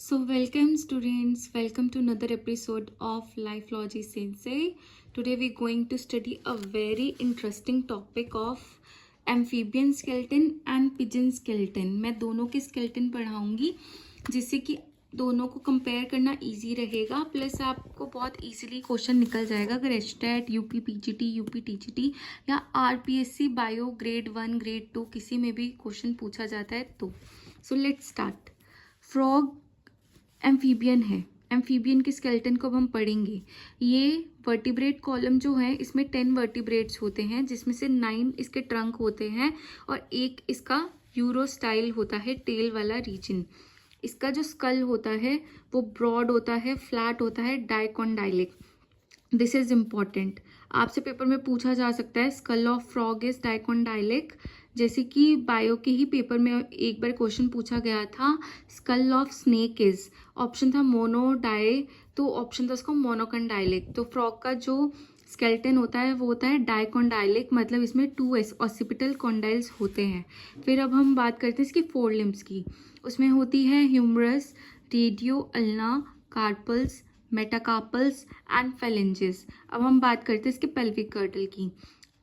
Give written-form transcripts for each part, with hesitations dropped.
So welcome students, welcome to another episode of Lifelogy Sensei. Today we're going to study a very interesting topic of amphibian skeleton and pigeon skeleton. मैं दोनों के skeleton पढ़ाऊंगी जिससे कि दोनों को compare करना easy रहेगा, plus आपको बहुत इजीली क्वेश्चन निकल जाएगा अगर HTET, UP PGT, UP TGT या आरपीएससी बायो ग्रेड 1 ग्रेड 2 किसी में भी क्वेश्चन पूछा जाता है तो। So let's start. Frog amphibian है। एम्फीबियन के स्केलेटन को अब हम पढ़ेंगे। ये वर्टिब्रेट कॉलम जो है इसमें 10 वर्टिब्रेट्स होते हैं, जिसमें से 9 इसके ट्रंक होते हैं और एक इसका यूरोस्टाइल होता है, टेल वाला रीजन। इसका जो स्कल होता है वो ब्रॉड होता है, फ्लैट होता है, डाइकोंडाइलिक। दिस इज इम्पॉर्टेंट, आपसे पेपर में पूछा जा सकता है skull of frog is dicondylic. जैसे कि बायो के ही पेपर में एक बार क्वेश्चन पूछा गया था skull of snake is, option था मोनो डाई, तो ऑप्शन था उसका मोनोकंडाइलिक। तो फ्रॉग का जो स्केलेटन होता है वो होता है डाइकोंडाइलिक, मतलब इसमें 2 ऑसिपिटल कॉन्डाइल्स होते हैं। फिर अब हम बात करते हैं इसकी 4 लिम्स की। उसमें होती है humerus, radio, ulna, carpals, metacarpals and phalanges. अब हम बात करते हैं इसके पेल्विक गर्डल की।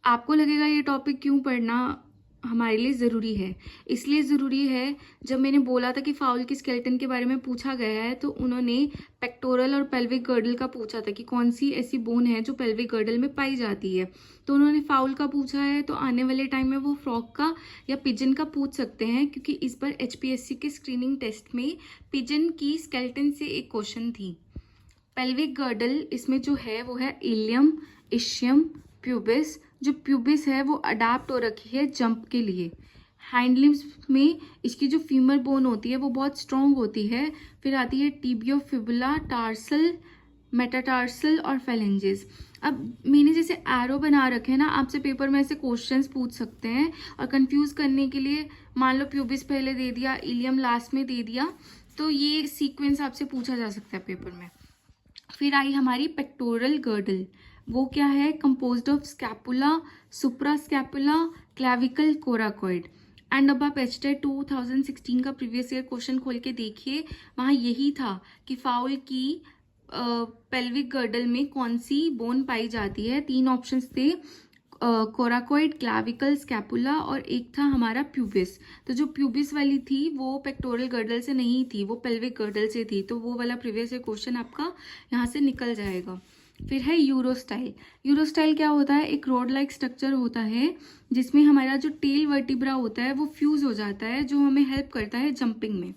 आपको लगेगा ये टॉपिक क्यों पढ़ना हमारे लिए ज़रूरी है? इसलिए ज़रूरी है, जब मैंने बोला था कि फाउल के स्केलेटन के बारे में पूछा गया है तो उन्होंने पेक्टोरल और पेल्विक गर्डल का पूछा था कि कौन सी ऐसी बोन है जो पेल्विक गर्डल में पाई जाती है। तो उन्होंने फाउल का पूछा है, तो आने वाले टाइम में वो फ्रॉग का या पिजन का पूछ सकते हैं, क्योंकि इस बार एचपीएससी के स्क्रीनिंग टेस्ट में पिजन की स्केलेटन से एक क्वेश्चन थी। पेल्विक गर्डल इसमें जो है वो है इलियम, इशियम, प्यूबिस। जो प्यूबिस है वो अडाप्ट हो रखी है जंप के लिए। हैंडलिम्स में इसकी जो फीमर बोन होती है वो बहुत स्ट्रॉन्ग होती है। फिर आती है टिबियो, फिबुला, टार्सल, मेटाटार्सल और फेलेंजेस। अब मैंने जैसे एरो बना रखे हैं ना, आपसे पेपर में ऐसे क्वेश्चंस पूछ सकते हैं और कंफ्यूज करने के लिए मान लो प्यूबिस पहले दे दिया, इलियम लास्ट में दे दिया, तो ये सीक्वेंस आपसे पूछा जा सकता है पेपर में। फिर आई हमारी पेक्टोरल गर्डल। वो क्या है? Composed of scapula, supra scapula, clavicle, coracoid. And अब आप एचटेट 2016 का प्रीवियस ईयर क्वेश्चन खोल के देखिए, वहाँ यही था कि फाउल की पेल्विक गर्डल में कौन सी बोन पाई जाती है। 3 ऑप्शंस थे, कोराकॉइड, क्लैविकल, स्कैपुला और एक था हमारा प्यूबिस। तो जो प्यूबिस वाली थी वो पेक्टोरल गर्डल से नहीं थी, वो पेल्विक गर्डल से थी। तो वो वाला प्रीवियस ईयर क्वेश्चन आपका यहाँ से निकल जाएगा। फिर है यूरोस्टाइल। यूरोस्टाइल क्या होता है? एक रोड लाइक स्ट्रक्चर होता है जिसमें हमारा जो टेल वर्टिब्रा होता है वो फ्यूज हो जाता है, जो हमें हेल्प करता है जंपिंग में।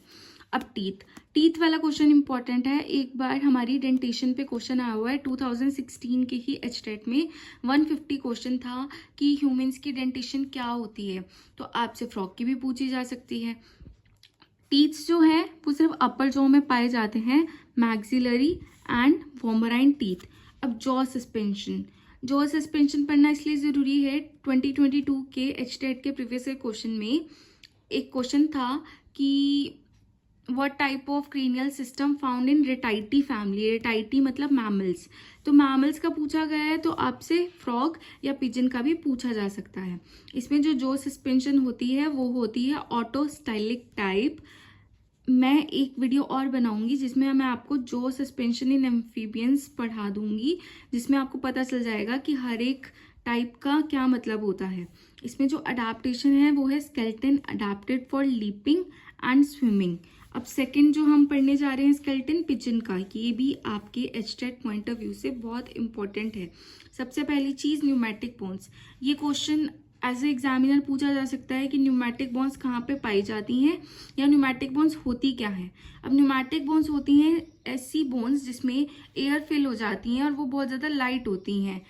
अब टीथ वाला क्वेश्चन इंपॉर्टेंट है। एक बार हमारी डेंटेशन पे क्वेश्चन आया हुआ है 2016 के ही एचटेट में। 150 क्वेश्चन था कि ह्यूमंस की डेंटेशन क्या होती है, तो आपसे फ्रॉग की भी पूछी जा सकती है। टीथ्स जो है वो सिर्फ अपर जॉ में पाए जाते हैं, मैक्सिलरी एंड वोमराइन टीथ। अब जॉ सस्पेंशन पढ़ना इसलिए ज़रूरी है, 2022 के एचटेट के प्रीवियस ईयर क्वेश्चन में एक क्वेश्चन था कि what type of cranial system found in ratitae family. Ratitae मतलब मैमल्स, तो मैमल्स का पूछा गया है, तो आपसे फ्रॉग या पिजन का भी पूछा जा सकता है। इसमें जो जॉ सस्पेंशन होती है वो होती है ऑटोस्टाइलिक टाइप। मैं एक वीडियो और बनाऊंगी जिसमें मैं आपको जॉ सस्पेंशन इन एम्फीबियंस पढ़ा दूंगी, जिसमें आपको पता चल जाएगा कि हर एक टाइप का क्या मतलब होता है। इसमें जो अडाप्टेशन है वो है skeleton adapted for leaping and swimming. अब सेकंड जो हम पढ़ने जा रहे हैं स्केलेटन पिजन का, ये भी आपके एचटेट पॉइंट ऑफ व्यू से बहुत इंपॉर्टेंट है। सबसे पहली चीज़ न्यूमेटिक बोन्स। ये क्वेश्चन एज ए एग्जामिनर पूछा जा सकता है कि न्यूमेटिक बोन्स कहाँ पे पाई जाती हैं या न्यूमेटिक बोन्स होती क्या है। अब न्यूमेटिक बोन्स होती हैं ऐसी बोन्स जिसमें एयर फिल हो जाती हैं और वो बहुत ज़्यादा लाइट होती हैं।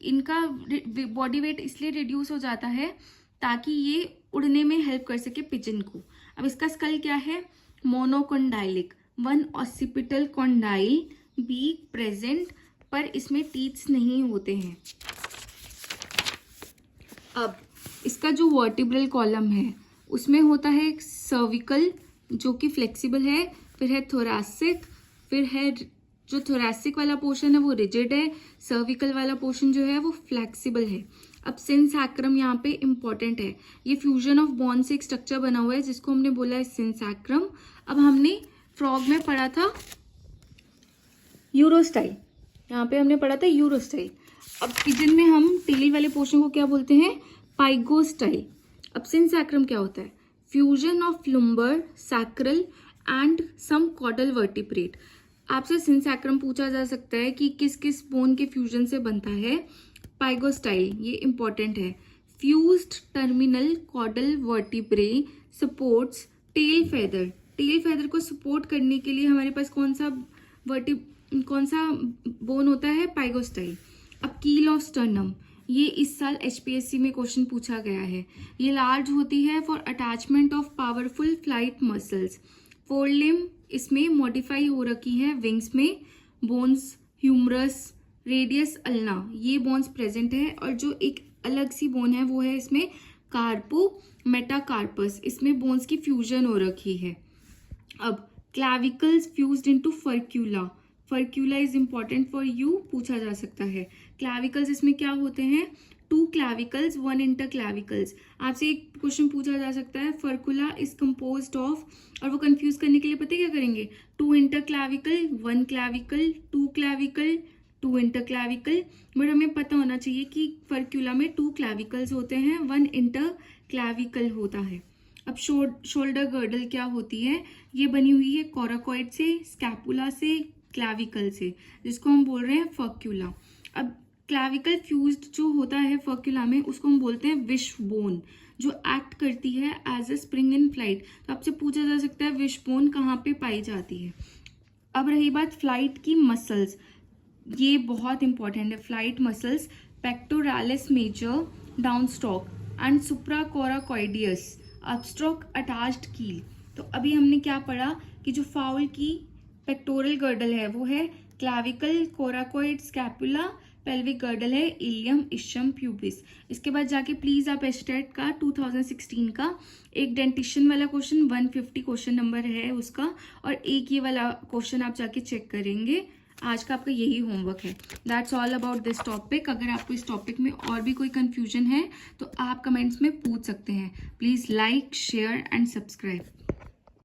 इनका बॉडी वेट इसलिए रिड्यूस हो जाता है ताकि ये उड़ने में हेल्प कर सके पिजन को। अब इसका स्कल क्या है? Monocondylic, 1 occipital condyle be present, पर इसमें टीथ्स नहीं होते हैं। अब इसका जो वर्टिब्रल कॉलम है उसमें होता है सर्विकल जो कि फ्लेक्सिबल है, फिर है थोरैसिक, फिर है जो थोरैसिक वाला पोर्शन है वो रिजिड है, सर्विकल वाला पोर्शन जो है वो फ्लेक्सिबल है। अब सिंसैक्रम यहाँ पे इंपॉर्टेंट है, ये फ्यूजन ऑफ बोन से एक स्ट्रक्चर बना हुआ है जिसको हमने बोला है सिंसैक्रम। अब हमने फ्रॉग में पढ़ा था यूरोस्टाइल, यहाँ पे हमने पढ़ा था यूरोस्टाइल। अब पिजन में हम टेल वाले पोर्शन को क्या बोलते हैं, पाइगोस्टाइल। अब सिनसैक्रम क्या होता है, fusion of lumbar, sacral and some caudal vertebrate. आपसे सिनसैक्रम पूछा जा सकता है कि किस किस बोन के फ्यूजन से बनता है। पाइगोस्टाइल, ये इंपॉर्टेंट है। Fused terminal caudal vertebrae supports tail feather. Tail feather को सपोर्ट करने के लिए हमारे पास कौन सा बोन होता है, पाइगोस्टाइल। अब कील ऑफ स्टर्नम, ये इस साल HPSC में क्वेश्चन पूछा गया है। ये लार्ज होती है for attachment of powerful flight muscles. Forelimb इसमें मॉडिफाई हो रखी है विंग्स में। बोन्स ह्यूमरस, रेडियस अल्ना, ये बोन्स प्रेजेंट है। और जो एक अलग सी बोन है वो है इसमें कार्पो मेटाकार्पस, इसमें बोन्स की फ्यूजन हो रखी है। अब clavicles fused into furcula. Furcula is important for you, पूछा जा सकता है। क्लैविकल्स इसमें क्या होते हैं, 2 क्लैविकल्स 1 इंटरक्लैविकल्स। आपसे एक क्वेश्चन पूछा जा सकता है, फर्कुला इज कंपोज्ड ऑफ, और वो कंफ्यूज करने के लिए पता है क्या करेंगे, 2 इंटरक्लैविकल 1 क्लैविकल, 2 क्लैविकल 2 इंटरक्लैविकल। बट हमें पता होना चाहिए कि फर्क्यूला में 2 क्लैविकल्स होते हैं, 1 इंटरक्लैविकल होता है। अब शोल्डर गर्डल क्या होती है, ये बनी हुई है कोराकॉइड से, स्कैपुला से, क्लैविकल से, जिसको हम बोल रहे हैं फर्क्यूला। अब क्लैविकल फ्यूज्ड जो होता है फर्क्यूला में, उसको हम बोलते हैं विश बोन, जो एक्ट करती है as a spring in flight. तो आपसे पूछा जा सकता है विश बोन कहाँ पे पाई जाती है। अब रही बात फ्लाइट की मसल्स, ये बहुत इंपॉर्टेंट है। Flight muscles pectoralis major, downstroke and supracoracoideus, upstroke attached keel. तो अभी हमने क्या पढ़ा कि जो फाउल की पेक्टोरल गर्डल है वो है clavicle, coracoid, scapula, pelvic girdle है इलियम, इश्चम, प्यूबिस। इसके बाद जाके प्लीज आप एस्टेट का 2016 का एक डेंटिशन वाला क्वेश्चन 150 क्वेश्चन नंबर है उसका, और एक ये वाला क्वेश्चन आप जाके चेक करेंगे। आज का आपका यही होमवर्क है। That's all about this topic. अगर आपको इस टॉपिक में और भी कोई कंफ्यूजन है तो आप कमेंट्स में पूछ सकते हैं। Please like, share and subscribe.